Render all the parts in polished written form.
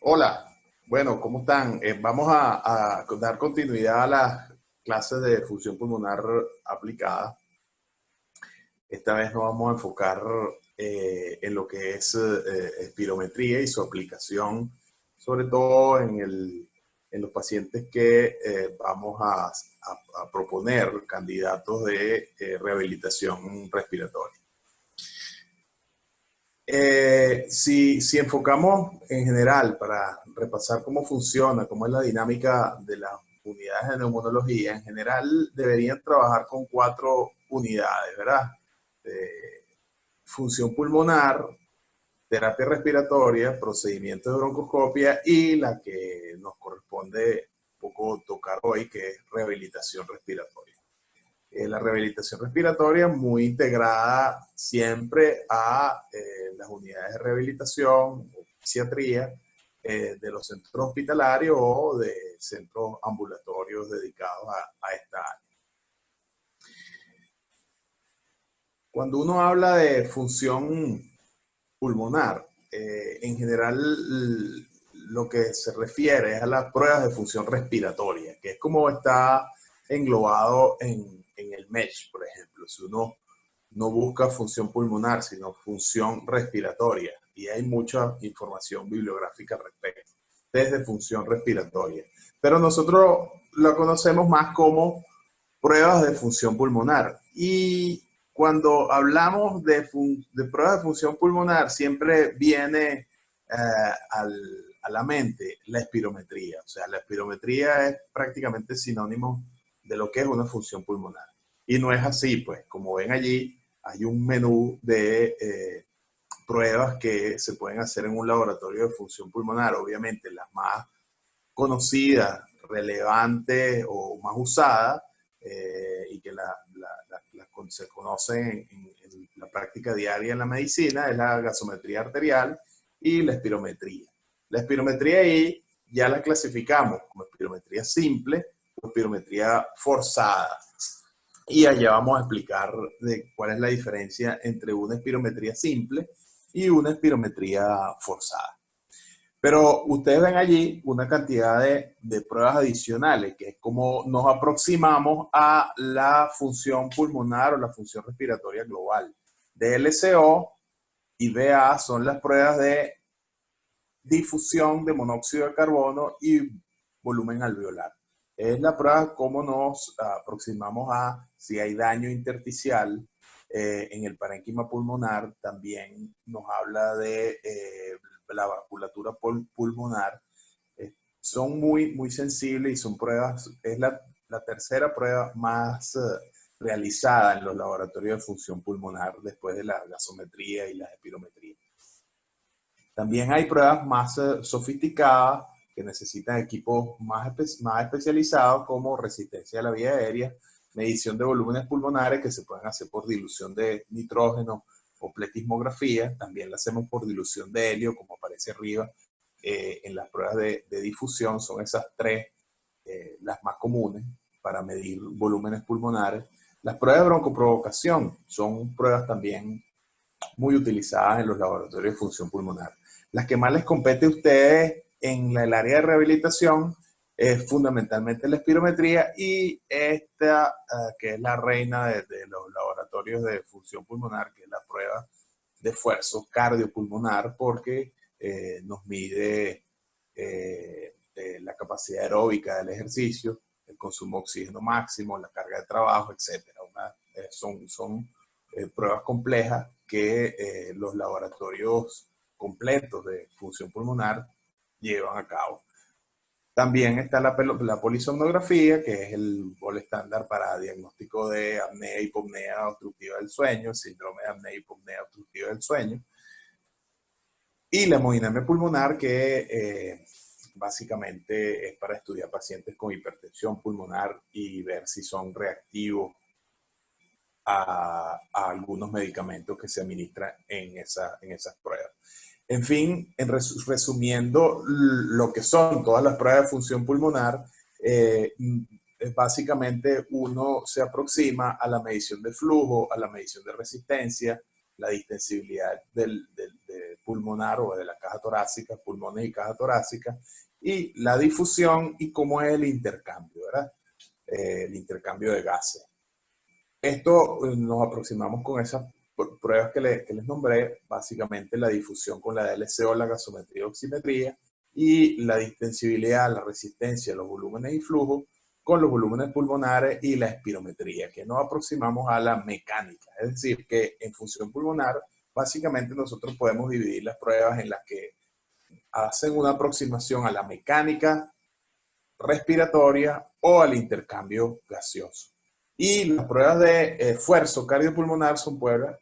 Hola, bueno, ¿cómo están? Vamos a dar continuidad a las clases de función pulmonar aplicada. Esta vez nos vamos a enfocar en lo que es espirometría y su aplicación, sobre todo en los pacientes que vamos a proponer candidatos de rehabilitación respiratoria. Si enfocamos en general para repasar cómo funciona, cómo es la dinámica de las unidades de neumonología, en general deberían trabajar con 4 unidades, ¿verdad? Función pulmonar, terapia respiratoria, procedimientos de broncoscopia y la que nos corresponde un poco tocar hoy, que es rehabilitación respiratoria. La rehabilitación respiratoria muy integrada siempre a las unidades de rehabilitación o fisiatría de los centros hospitalarios o de centros ambulatorios dedicados a esta área. Cuando uno habla de función pulmonar, en general lo que se refiere es a las pruebas de función respiratoria, que es como está englobado en el MESH, por ejemplo. Si uno no busca función pulmonar, sino función respiratoria, y hay mucha información bibliográfica al respecto, desde función respiratoria. Pero nosotros lo conocemos más como pruebas de función pulmonar. Y cuando hablamos de pruebas de función pulmonar, siempre viene a la mente la espirometría. O sea, la espirometría es prácticamente sinónimo de lo que es una función pulmonar. Y no es así, pues, como ven allí, hay un menú de pruebas que se pueden hacer en un laboratorio de función pulmonar. Obviamente, las más conocidas, relevantes o más usadas y que se conocen en la práctica diaria en la medicina es la gasometría arterial y la espirometría. La espirometría ahí ya la clasificamos como espirometría simple o espirometría forzada. Y allá vamos a explicar de cuál es la diferencia entre una espirometría simple y una espirometría forzada. Pero ustedes ven allí una cantidad de pruebas adicionales, que es como nos aproximamos a la función pulmonar o la función respiratoria global. DLCO y VA son las pruebas de difusión de monóxido de carbono y volumen alveolar. Es la prueba cómo nos aproximamos a si hay daño intersticial en el parénquima pulmonar. También nos habla de la vasculatura pulmonar. Son muy sensibles y son pruebas, es la tercera prueba más realizada en los laboratorios de función pulmonar después de la gasometría y la espirometría. También hay pruebas más sofisticadas que necesitan equipos más especializados como resistencia a la vía aérea, medición de volúmenes pulmonares que se pueden hacer por dilución de nitrógeno o pletismografía. También la hacemos por dilución de helio, como aparece arriba en las pruebas de difusión. Son esas tres las más comunes para medir volúmenes pulmonares. Las pruebas de broncoprovocación son pruebas también muy utilizadas en los laboratorios de función pulmonar. Las que más les compete a ustedes en el área de rehabilitación es fundamentalmente la espirometría y esta, que es la reina de los laboratorios de función pulmonar, que es la prueba de esfuerzo cardiopulmonar, porque nos mide la capacidad aeróbica del ejercicio, el consumo de oxígeno máximo, la carga de trabajo, etc. Son pruebas complejas que los laboratorios completos de función pulmonar llevan a cabo. También está la polisomnografía, que es el gol estándar para diagnóstico de apnea y hipopnea obstructiva del sueño, el síndrome de apnea y hipopnea obstructiva del sueño. Y la hemodinamia pulmonar, que básicamente es para estudiar pacientes con hipertensión pulmonar y ver si son reactivos a algunos medicamentos que se administran en esas pruebas. En fin, resumiendo lo que son todas las pruebas de función pulmonar, básicamente uno se aproxima a la medición de flujo, a la medición de resistencia, la distensibilidad de pulmonar o de la caja torácica, pulmones y caja torácica, y la difusión y cómo es el intercambio, ¿verdad? El intercambio de gases. Esto nos aproximamos con esas pruebas que les nombré, básicamente la difusión con la DLCO, la gasometría y oximetría, y la distensibilidad, la resistencia, los volúmenes y flujos con los volúmenes pulmonares y la espirometría, que nos aproximamos a la mecánica. Es decir, que en función pulmonar, básicamente nosotros podemos dividir las pruebas en las que hacen una aproximación a la mecánica respiratoria o al intercambio gaseoso. Y las pruebas de esfuerzo cardiopulmonar son pruebas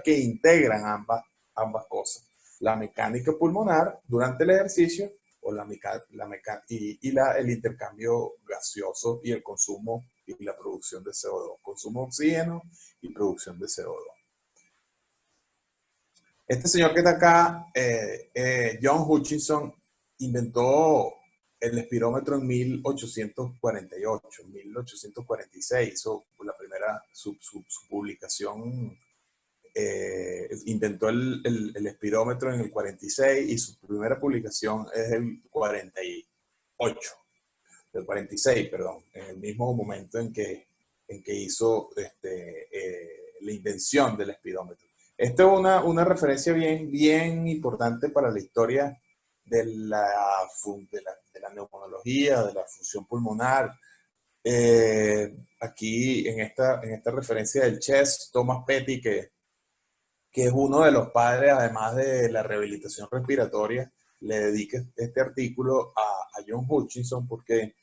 que integran ambas cosas. La mecánica pulmonar durante el ejercicio o el intercambio gaseoso y el consumo y la producción de CO2. Consumo de oxígeno y producción de CO2. Este señor que está acá, John Hutchinson, inventó el espirómetro en 1848, 1846, hizo la primera, su publicación, inventó el espirómetro en el 46 y su primera publicación es el 48, del 46, perdón, en el mismo momento en que hizo la invención del espirómetro. Esto es una referencia bien importante para la historia de la neumonología, de la función pulmonar. Aquí en esta referencia del chest, Thomas Petty, que es uno de los padres, además de la rehabilitación respiratoria, le dedica este artículo a John Hutchinson, porque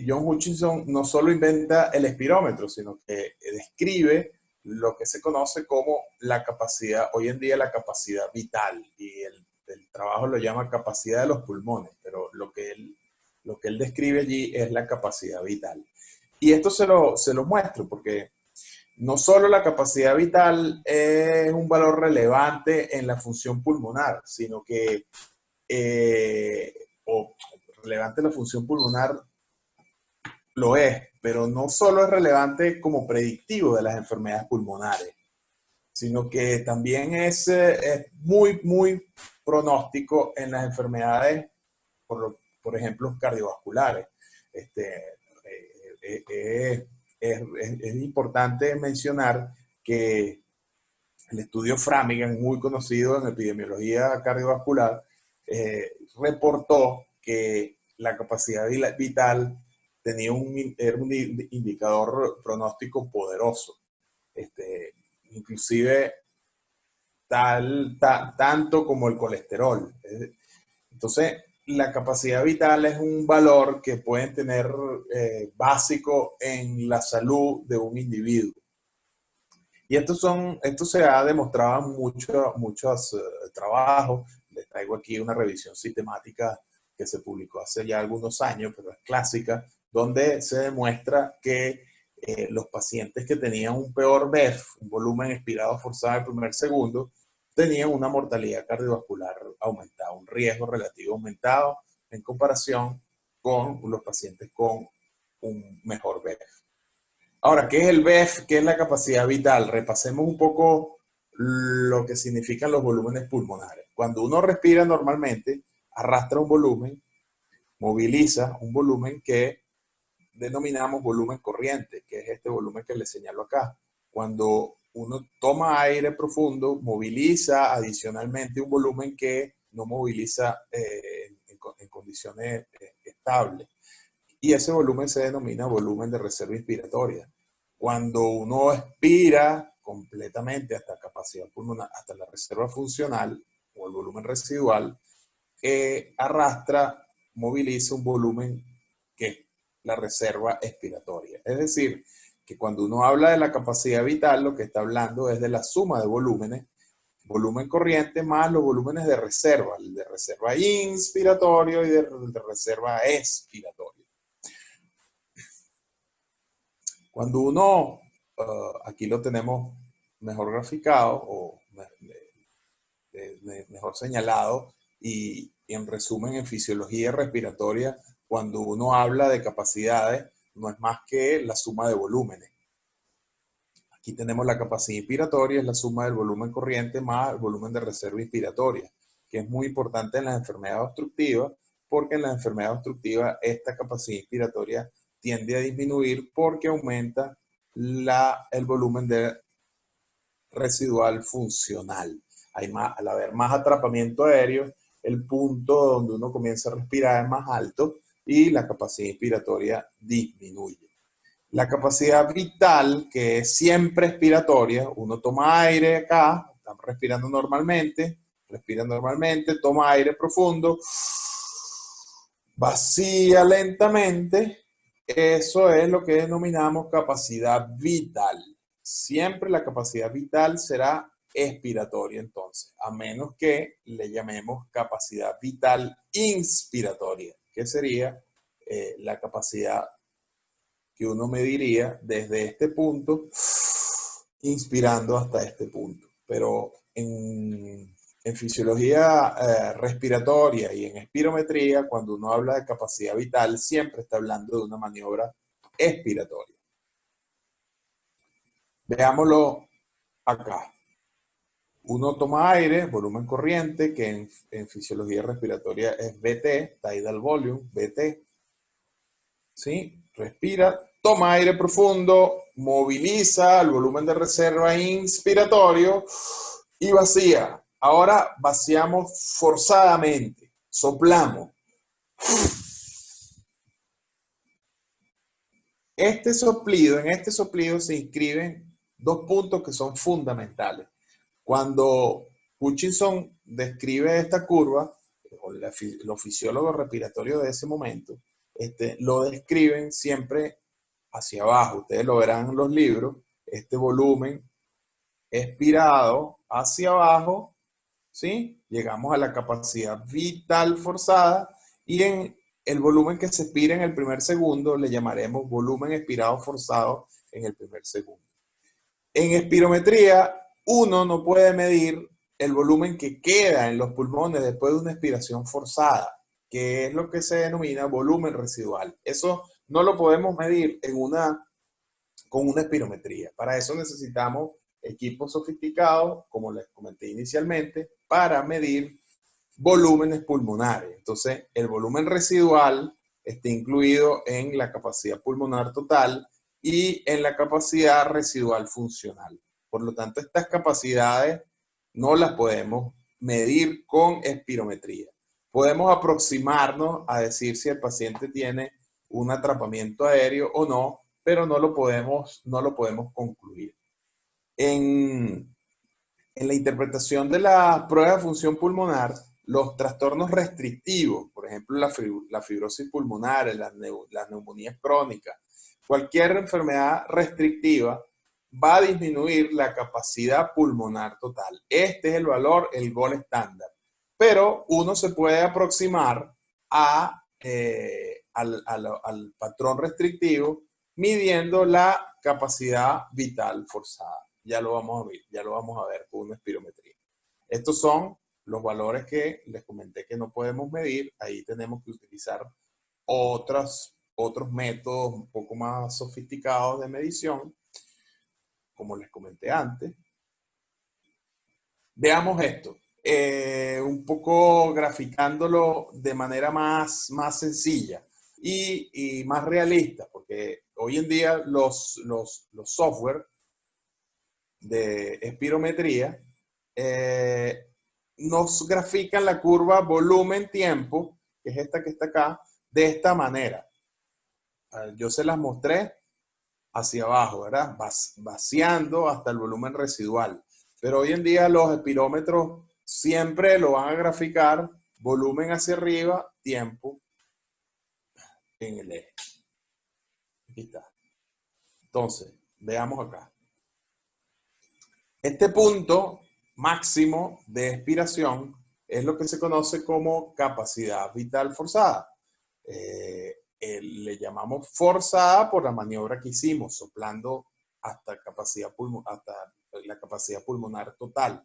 John Hutchinson no solo inventa el espirómetro, sino que describe lo que se conoce como la capacidad, hoy en día la capacidad vital, y el trabajo lo llama capacidad de los pulmones, pero lo que él describe allí es la capacidad vital. Y esto se lo muestro porque no solo la capacidad vital es un valor relevante en la función pulmonar, sino que, relevante en la función pulmonar lo es, pero no solo es relevante como predictivo de las enfermedades pulmonares, sino que también es muy pronóstico en las enfermedades, por ejemplo, cardiovasculares. Es importante mencionar que el estudio Framingham, muy conocido en epidemiología cardiovascular, reportó que la capacidad vital era un indicador pronóstico poderoso. Inclusive tanto como el colesterol. Entonces, la capacidad vital es un valor que pueden tener básico en la salud de un individuo. Y esto se ha demostrado en muchos trabajos. Les traigo aquí una revisión sistemática que se publicó hace ya algunos años, pero es clásica, donde se demuestra que los pacientes que tenían un peor BEF, un volumen expirado forzado el primer segundo, tenían una mortalidad cardiovascular aumentada, un riesgo relativo aumentado en comparación con los pacientes con un mejor BEF. Ahora, ¿qué es el BEF? ¿Qué es la capacidad vital? Repasemos un poco lo que significan los volúmenes pulmonares. Cuando uno respira normalmente, arrastra un volumen, moviliza un volumen que denominamos volumen corriente, que es este volumen que les señalo acá. Cuando uno toma aire profundo, moviliza adicionalmente un volumen que no moviliza en condiciones estables. Y ese volumen se denomina volumen de reserva inspiratoria. Cuando uno expira completamente hasta capacidad pulmonar, hasta la reserva funcional o el volumen residual, arrastra, moviliza un volumen que es la reserva expiratoria. Es decir, que cuando uno habla de la capacidad vital, lo que está hablando es de la suma de volúmenes, volumen corriente más los volúmenes de reserva inspiratorio y de reserva expiratorio. Cuando uno, aquí lo tenemos mejor graficado o mejor señalado, y en resumen, en fisiología respiratoria, cuando uno habla de capacidades, no es más que la suma de volúmenes. Aquí tenemos la capacidad inspiratoria, es la suma del volumen corriente más el volumen de reserva inspiratoria, que es muy importante en las enfermedades obstructivas, porque en las enfermedades obstructivas esta capacidad inspiratoria tiende a disminuir porque aumenta el volumen de residual funcional. Al haber más atrapamiento aéreo, el punto donde uno comienza a respirar es más alto y la capacidad inspiratoria disminuye. La capacidad vital, que es siempre expiratoria, uno toma aire acá, estamos respirando normalmente, respira normalmente, toma aire profundo, vacía lentamente, eso es lo que denominamos capacidad vital. Siempre la capacidad vital será expiratoria entonces, a menos que le llamemos capacidad vital inspiratoria, que sería la capacidad que uno mediría desde este punto, inspirando hasta este punto. Pero en fisiología respiratoria y en espirometría, cuando uno habla de capacidad vital, siempre está hablando de una maniobra expiratoria. Veámoslo acá. Uno toma aire, volumen corriente, que en fisiología respiratoria es BT, tidal volume, BT. ¿Sí? Respira, toma aire profundo, moviliza el volumen de reserva inspiratorio y vacía. Ahora vaciamos forzadamente, soplamos. En este soplido se inscriben dos puntos que son fundamentales. Cuando Hutchinson describe esta curva, o los fisiólogos respiratorios de ese momento, lo describen siempre hacia abajo. Ustedes lo verán en los libros, este volumen expirado hacia abajo, ¿sí? Llegamos a la capacidad vital forzada y en el volumen que se expira en el primer segundo le llamaremos volumen expirado forzado en el primer segundo. En espirometría, uno no puede medir el volumen que queda en los pulmones después de una expiración forzada, que es lo que se denomina volumen residual. Eso no lo podemos medir con una espirometría. Para eso necesitamos equipos sofisticados, como les comenté inicialmente, para medir volúmenes pulmonares. Entonces, el volumen residual está incluido en la capacidad pulmonar total y en la capacidad residual funcional. Por lo tanto, estas capacidades no las podemos medir con espirometría. Podemos aproximarnos a decir si el paciente tiene un atrapamiento aéreo o no, pero no lo podemos concluir. En la interpretación de la prueba de función pulmonar, los trastornos restrictivos, por ejemplo, la fibrosis pulmonar, las neumonías crónicas, cualquier enfermedad restrictiva va a disminuir la capacidad pulmonar total. Este es el valor, el gol estándar. Pero uno se puede aproximar al patrón restrictivo midiendo la capacidad vital forzada. Ya lo vamos a ver con una espirometría. Estos son los valores que les comenté que no podemos medir. Ahí tenemos que utilizar otros métodos un poco más sofisticados de medición, como les comenté antes. Veamos esto, un poco graficándolo de manera más sencilla y más realista, porque hoy en día los software de espirometría nos grafican la curva volumen-tiempo, que es esta que está acá, de esta manera. Yo se las mostré hacia abajo, ¿verdad? Vaciando hasta el volumen residual. Pero hoy en día los espirómetros siempre lo van a graficar volumen hacia arriba, tiempo en el eje. Aquí está. Entonces, veamos acá. Este punto máximo de expiración es lo que se conoce como capacidad vital forzada. Le llamamos forzada por la maniobra que hicimos, soplando hasta la capacidad pulmonar total,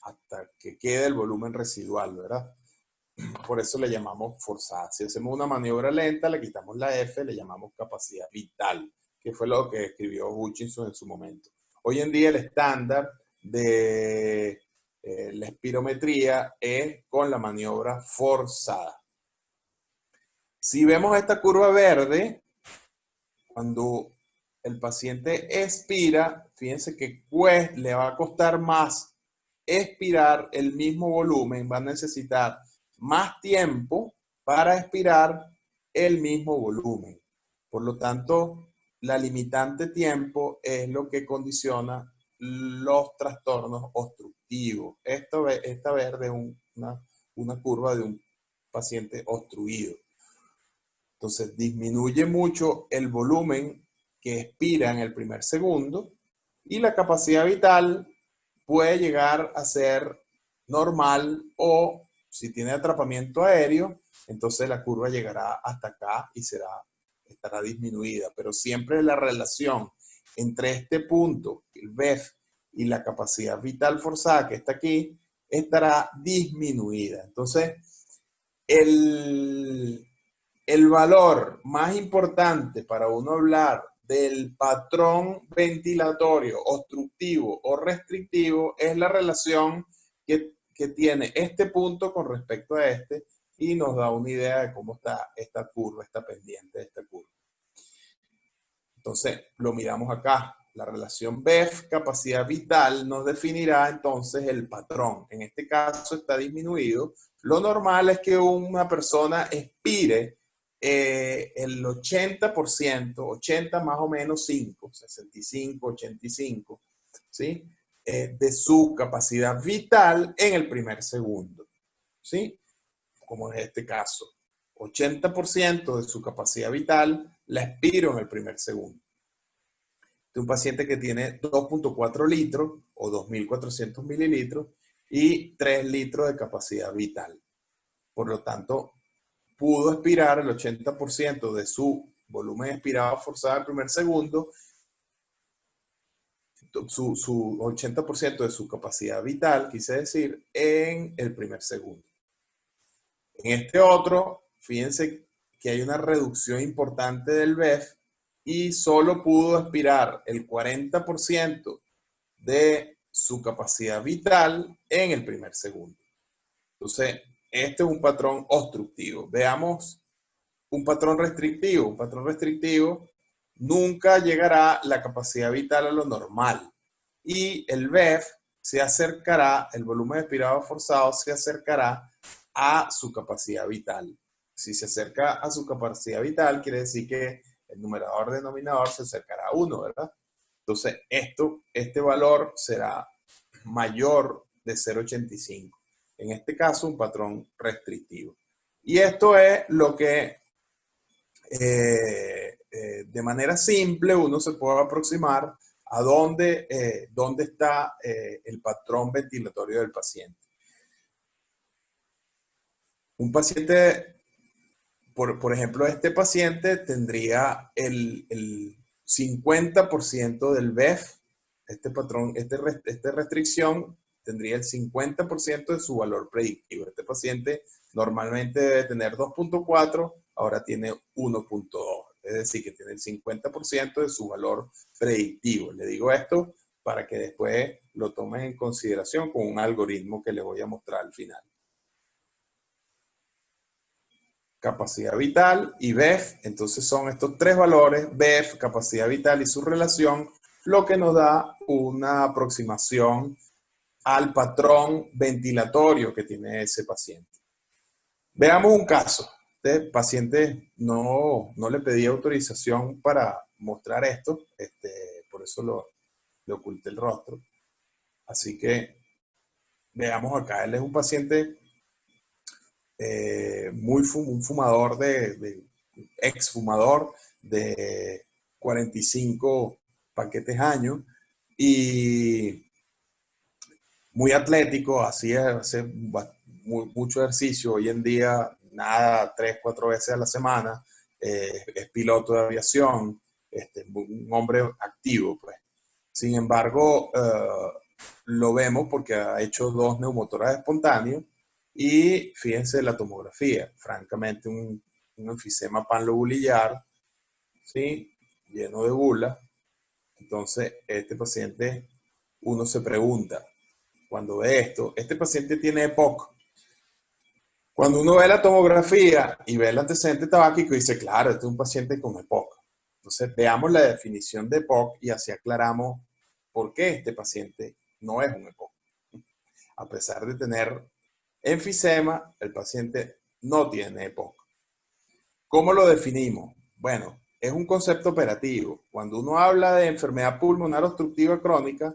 hasta que quede el volumen residual, ¿verdad? Por eso le llamamos forzada. Si hacemos una maniobra lenta, le quitamos la F, le llamamos capacidad vital, que fue lo que escribió Hutchinson en su momento. Hoy en día el estándar de la espirometría es con la maniobra forzada. Si vemos esta curva verde, cuando el paciente expira, fíjense que pues, le va a costar más expirar el mismo volumen, va a necesitar más tiempo para expirar el mismo volumen. Por lo tanto, la limitante tiempo es lo que condiciona los trastornos obstructivos. Esta verde es una curva de un paciente obstruido. Entonces disminuye mucho el volumen que expira en el primer segundo y la capacidad vital puede llegar a ser normal o si tiene atrapamiento aéreo, entonces la curva llegará hasta acá y estará disminuida. Pero siempre la relación entre este punto, el BEF, y la capacidad vital forzada que está aquí, estará disminuida. Entonces, el valor más importante para uno hablar del patrón ventilatorio obstructivo o restrictivo es la relación que tiene este punto con respecto a este y nos da una idea de cómo está esta curva, esta pendiente de esta curva. Entonces, lo miramos acá. La relación BEF, capacidad vital, nos definirá entonces el patrón. En este caso está disminuido. Lo normal es que una persona expire el 80%, 80 más o menos 5, 65, 85, ¿sí? De su capacidad vital en el primer segundo, ¿sí? Como es este caso. 80% de su capacidad vital la expiro en el primer segundo. De un paciente que tiene 2.4 litros o 2.400 mililitros y 3 litros de capacidad vital. Por lo tanto, pudo expirar el 80% de su volumen expirado forzado al primer segundo, su 80% de su capacidad vital, quise decir, en el primer segundo. En este otro, fíjense que hay una reducción importante del BEF y solo pudo expirar el 40% de su capacidad vital en el primer segundo. Entonces, este es un patrón obstructivo. Veamos un patrón restrictivo. Un patrón restrictivo nunca llegará la capacidad vital a lo normal. Y el BEF se acercará, el volumen expirado forzado se acercará a su capacidad vital. Si se acerca a su capacidad vital, quiere decir que el numerador denominador se acercará a 1, ¿verdad? Entonces, este valor será mayor de 0,85. En este caso, un patrón restrictivo. Y esto es lo que de manera simple uno se puede aproximar a dónde está el patrón ventilatorio del paciente. Un paciente, por ejemplo, este paciente tendría el 50% del BEF, este patrón, esta restricción tendría el 50% de su valor predictivo. Este paciente normalmente debe tener 2.4, ahora tiene 1.2. Es decir, que tiene el 50% de su valor predictivo. Le digo esto para que después lo tomen en consideración con un algoritmo que les voy a mostrar al final. Capacidad vital y BEF, entonces son estos tres valores, BEF, capacidad vital y su relación, lo que nos da una aproximación al patrón ventilatorio que tiene ese paciente. Veamos un caso. Este paciente no le pedí autorización para mostrar esto, por eso le oculté el rostro. Así que veamos acá, él es un paciente un fumador ex fumador de 45 paquetes años y muy atlético, hace mucho ejercicio, hoy en día nada 3, 4 veces a la semana, es piloto de aviación, un hombre activo, pues. Sin embargo, lo vemos porque ha hecho 2 neumotorajes espontáneos y fíjense la tomografía, francamente un enfisema panlobulillar, ¿sí? Lleno de bula, Entonces, este paciente, uno se pregunta, cuando ve esto, este paciente tiene EPOC. Cuando uno ve la tomografía y ve el antecedente tabáquico, dice, claro, este es un paciente con EPOC. Entonces, veamos la definición de EPOC y así aclaramos por qué este paciente no es un EPOC. A pesar de tener enfisema, el paciente no tiene EPOC. ¿Cómo lo definimos? Bueno, es un concepto operativo. Cuando uno habla de enfermedad pulmonar obstructiva crónica,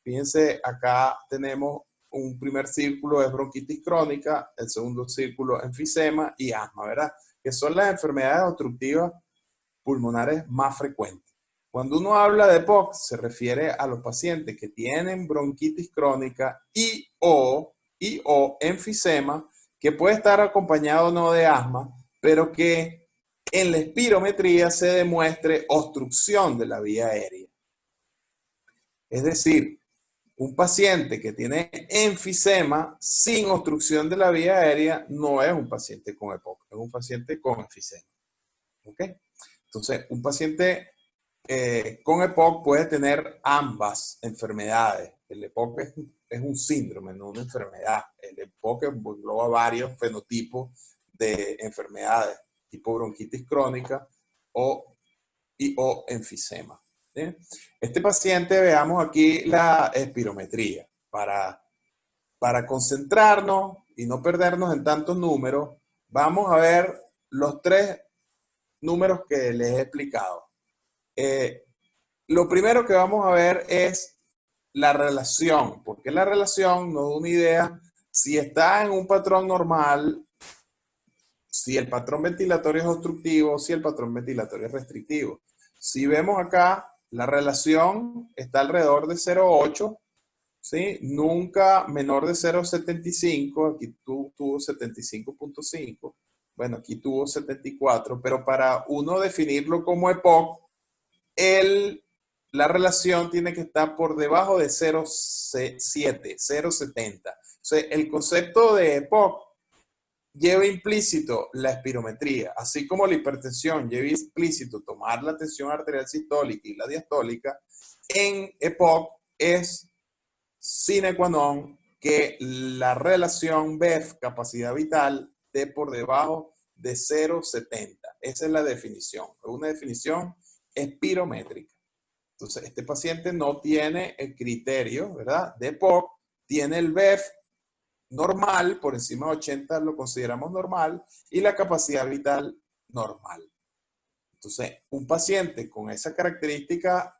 fíjense, acá tenemos un primer círculo es bronquitis crónica, el segundo círculo enfisema y asma, ¿verdad? Que son las enfermedades obstructivas pulmonares más frecuentes. Cuando uno habla de EPOC, se refiere a los pacientes que tienen bronquitis crónica o enfisema, que puede estar acompañado o no de asma, pero que en la espirometría se demuestre obstrucción de la vía aérea. Es decir, un paciente que tiene enfisema sin obstrucción de la vía aérea no es un paciente con EPOC, es un paciente con enfisema. ¿Ok? Entonces, un paciente con EPOC puede tener ambas enfermedades. El EPOC es un síndrome, no una enfermedad. El EPOC engloba varios fenotipos de enfermedades, tipo bronquitis crónica o enfisema. ¿Sí? Este paciente, veamos aquí la espirometría. Para concentrarnos y no perdernos en tantos números, vamos a ver los tres números que les he explicado. Lo primero que vamos a ver es la relación, porque la relación nos da una idea si está en un patrón normal, si el patrón ventilatorio es obstructivo, si el patrón ventilatorio es restrictivo. Si vemos acá, la relación está alrededor de 0,8, ¿sí? Nunca menor de 0,75, aquí tuvo 75,5, bueno, aquí tuvo 74, pero para uno definirlo como EPOC, la relación tiene que estar por debajo de 0,7, 0,70. O sea, el concepto de EPOC lleva implícito la espirometría, así como la hipertensión lleva implícito tomar la tensión arterial sistólica y la diastólica. En EPOC es sine qua non que la relación BEF, capacidad vital, esté por debajo de 0,70. Esa es la definición, una definición espirométrica. Entonces, este paciente no tiene el criterio, ¿verdad?, de EPOC, tiene el BEF normal, por encima de 80 lo consideramos normal, y la capacidad vital normal. Entonces, un paciente con esa característica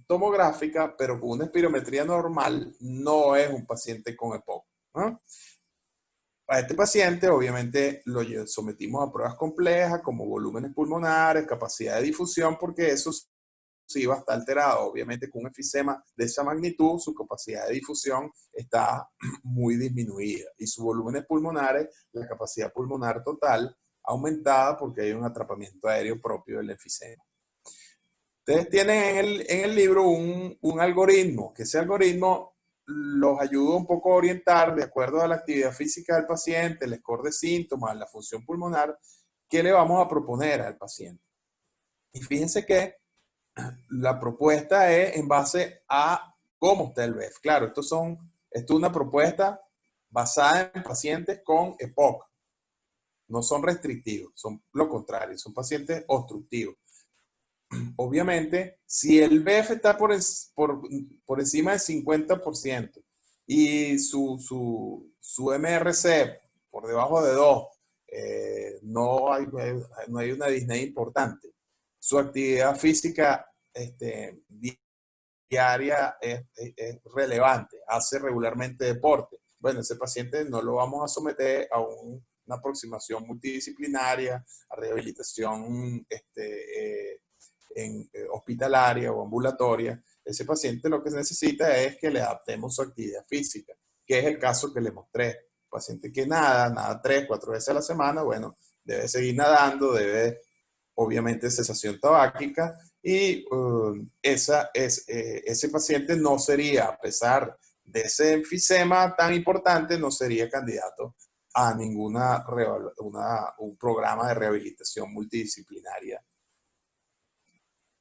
tomográfica, pero con una espirometría normal, no es un paciente con EPOC, ¿no? A este paciente, obviamente, lo sometimos a pruebas complejas como volúmenes pulmonares, capacidad de difusión, porque eso sí va a estar alterado. Obviamente, con un enfisema de esa magnitud, su capacidad de difusión está muy disminuida. Y sus volúmenes pulmonares, la capacidad pulmonar total, aumentada porque hay un atrapamiento aéreo propio del enfisema. Ustedes tienen en el libro un algoritmo, que ese algoritmo los ayuda un poco a orientar de acuerdo a la actividad física del paciente, el score de síntomas, la función pulmonar, qué le vamos a proponer al paciente. Y fíjense que la propuesta es en base a cómo está el BEF. Claro, esto es una propuesta basada en pacientes con EPOC. No son restrictivos, son lo contrario, son pacientes obstructivos. Obviamente, si el BEF está por encima del 50% y su MRC por debajo de 2, no hay una disney importante. Su actividad física diaria es relevante, hace regularmente deporte. Bueno, ese paciente no lo vamos a someter a una aproximación multidisciplinaria, a rehabilitación hospitalaria o ambulatoria. Ese paciente lo que necesita es que le adaptemos su actividad física, que es el caso que le mostré. Paciente que nada 3, 4 veces a la semana, bueno, debe seguir nadando, debe, obviamente, cesación tabáquica, y ese paciente no sería, a pesar de ese enfisema tan importante, no sería candidato a un programa de rehabilitación multidisciplinaria.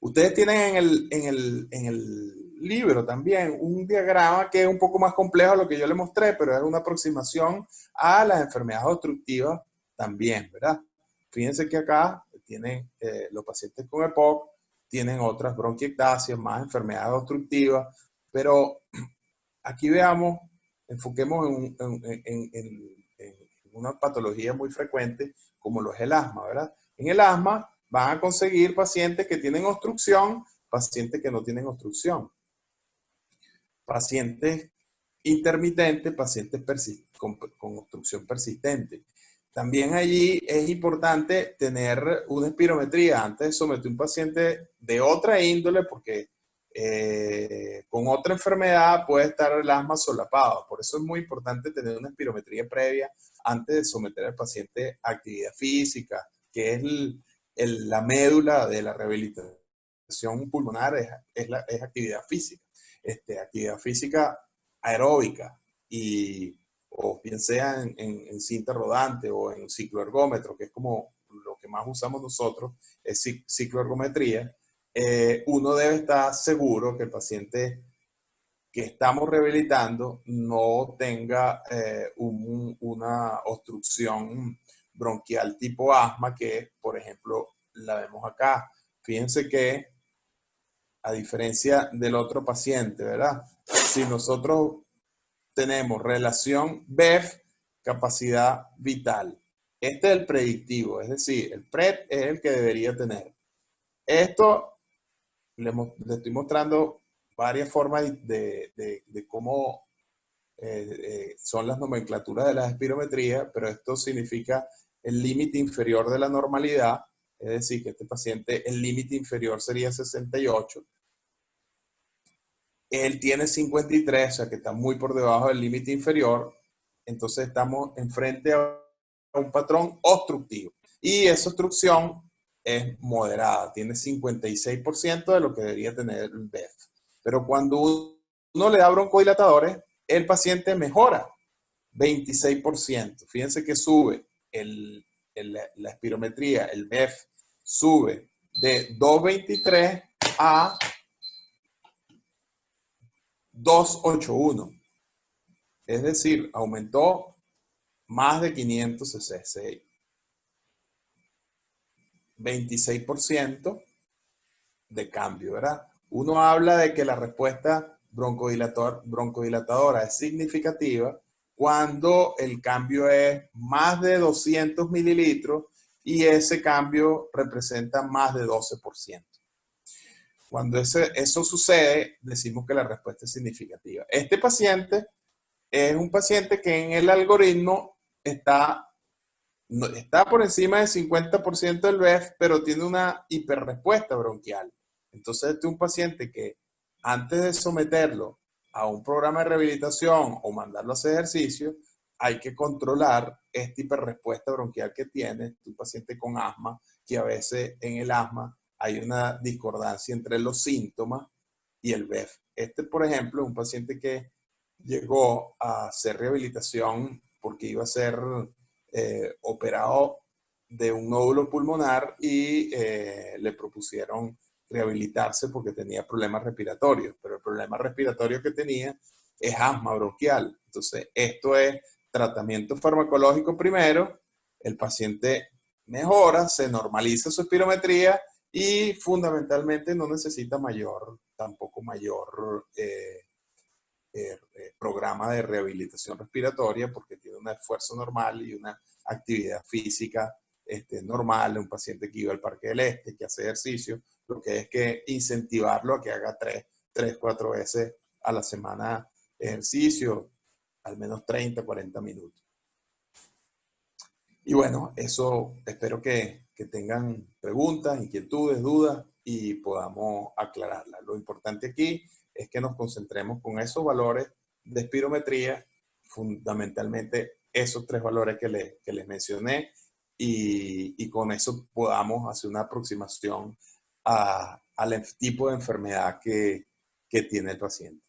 Ustedes tienen en el libro también un diagrama que es un poco más complejo a lo que yo le mostré, pero es una aproximación a las enfermedades obstructivas también, ¿verdad? Fíjense que acá tienen los pacientes con EPOC, tienen otras bronquiectasias, más enfermedades obstructivas, pero aquí veamos, enfoquemos en una patología muy frecuente como lo es el asma, ¿verdad? En el asma van a conseguir pacientes que tienen obstrucción, pacientes que no tienen obstrucción, pacientes intermitentes, pacientes con obstrucción persistente. También allí es importante tener una espirometría antes de someter a un paciente de otra índole, porque con otra enfermedad puede estar el asma solapado. Por eso es muy importante tener una espirometría previa antes de someter al paciente a actividad física, que es la médula de la rehabilitación pulmonar, es actividad física. Actividad física aeróbica, o bien sea en cinta rodante o en cicloergómetro, que es como lo que más usamos nosotros, es cicloergometría. Uno debe estar seguro que el paciente que estamos rehabilitando no tenga una obstrucción bronquial tipo asma, que por ejemplo la vemos acá. Fíjense que a diferencia del otro paciente, ¿verdad? Si nosotros tenemos relación BEF, capacidad vital. Este es el predictivo, es decir, el PRED es el que debería tener. Esto le estoy mostrando varias formas de cómo son las nomenclaturas de las espirometrías, pero esto significa el límite inferior de la normalidad, es decir, que este paciente, el límite inferior sería 68. Él tiene 53, o sea que está muy por debajo del límite inferior. Entonces estamos enfrente a un patrón obstructivo. Y esa obstrucción es moderada, tiene 56% de lo que debería tener el BEF. Pero cuando uno le da broncodilatadores, el paciente mejora 26%. Fíjense que sube la espirometría, el BEF sube de 223 a 281. Es decir, aumentó más de 500 cc, 26% de cambio, ¿verdad? Uno habla de que la respuesta broncodilatadora es significativa cuando el cambio es más de 200 mililitros y ese cambio representa más de 12%. Cuando eso sucede, decimos que la respuesta es significativa. Este paciente es un paciente que en el algoritmo está por encima del 50% del BEF, pero tiene una hiperrespuesta bronquial. Entonces, este es un paciente que antes de someterlo a un programa de rehabilitación o mandarlo a hacer ejercicio, hay que controlar esta hiperrespuesta bronquial que tiene. Es un paciente con asma, que a veces en el asma hay una discordancia entre los síntomas y el BEF. Este, por ejemplo, es un paciente que llegó a hacer rehabilitación porque iba a ser operado de un nódulo pulmonar y le propusieron rehabilitarse porque tenía problemas respiratorios, pero el problema respiratorio que tenía es asma bronquial. Entonces, esto es tratamiento farmacológico primero, el paciente mejora, se normaliza su espirometría y fundamentalmente no necesita tampoco mayor programa de rehabilitación respiratoria porque tiene un esfuerzo normal y una actividad física normal, un paciente que iba al Parque del Este, que hace ejercicio, lo que es que incentivarlo a que haga 4 veces a la semana ejercicio, al menos 30, 40 minutos. Y bueno, eso espero que tengan preguntas, inquietudes, dudas y podamos aclararlas. Lo importante aquí es que nos concentremos con esos valores de espirometría, fundamentalmente esos 3 valores que les mencioné, y con eso podamos hacer una aproximación al tipo de enfermedad que tiene el paciente.